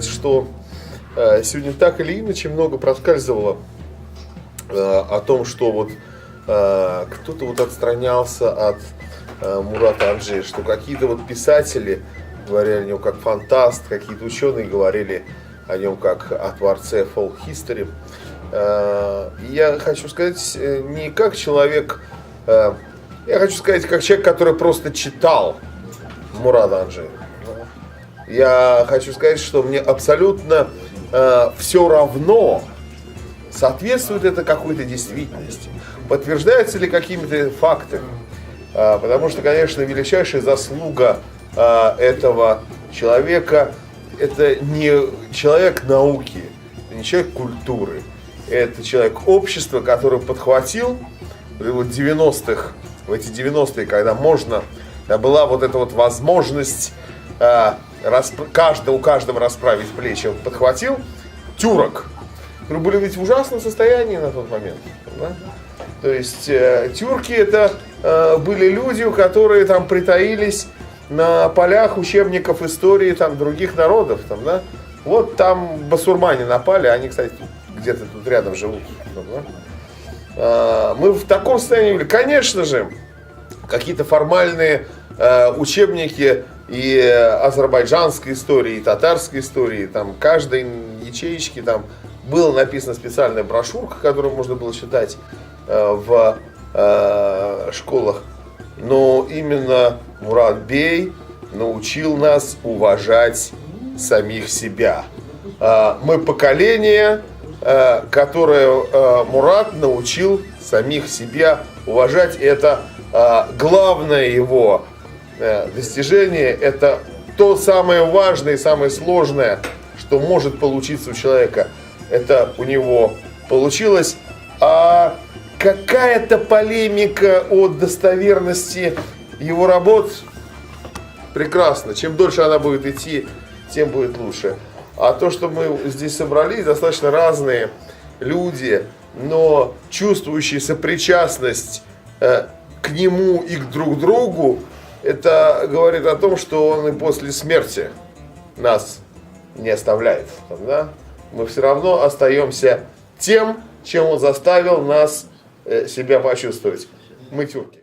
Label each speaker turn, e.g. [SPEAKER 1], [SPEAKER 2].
[SPEAKER 1] сказать, что сегодня так или иначе много проскальзывало о том, что вот кто-то вот отстранялся от Мурата Анджея, что какие-то вот писатели говорили о нем как фантаст, какие-то ученые говорили о нем как о творце folk history. Я хочу сказать не как человек, я хочу сказать как человек, который просто читал Мурата Анджея. Я хочу сказать, что мне абсолютно все равно, соответствует это какой-то действительности, подтверждается ли какими-то фактами. Потому что, конечно, величайшая заслуга этого человека — это не человек науки, это не человек культуры, это человек общества, который подхватил вот 90-х, в эти 90-е, когда была вот эта вот возможность у каждого расправить плечи, он подхватил тюрок, которые были ведь в ужасном состоянии на тот момент. Да? То есть тюрки — это были люди, которые там притаились на полях учебников истории там, других народов. Там, да? Вот там басурмане напали, они, кстати, где-то тут рядом живут. Да? Мы в таком состоянии были. Конечно же, какие-то формальные учебники и азербайджанской истории, и татарской истории, там каждой ячеечке там была написана специальная брошюрка, которую можно было читать в школах. Но именно Мурат Бей научил нас уважать самих себя. Мы поколение, которое Мурат научил самих себя уважать. Это главное его достижение, это то самое важное и самое сложное, что может получиться у человека. Это у него получилось. А какая-то полемика о достоверности его работ прекрасно. Чем дольше она будет идти, тем будет лучше. А то, что мы здесь собрались, достаточно разные люди, но чувствующие сопричастность к нему и к друг другу, это говорит о том, что он и после смерти нас не оставляет. Да? Мы все равно остаемся тем, чем он заставил нас себя почувствовать. Мы тюрки.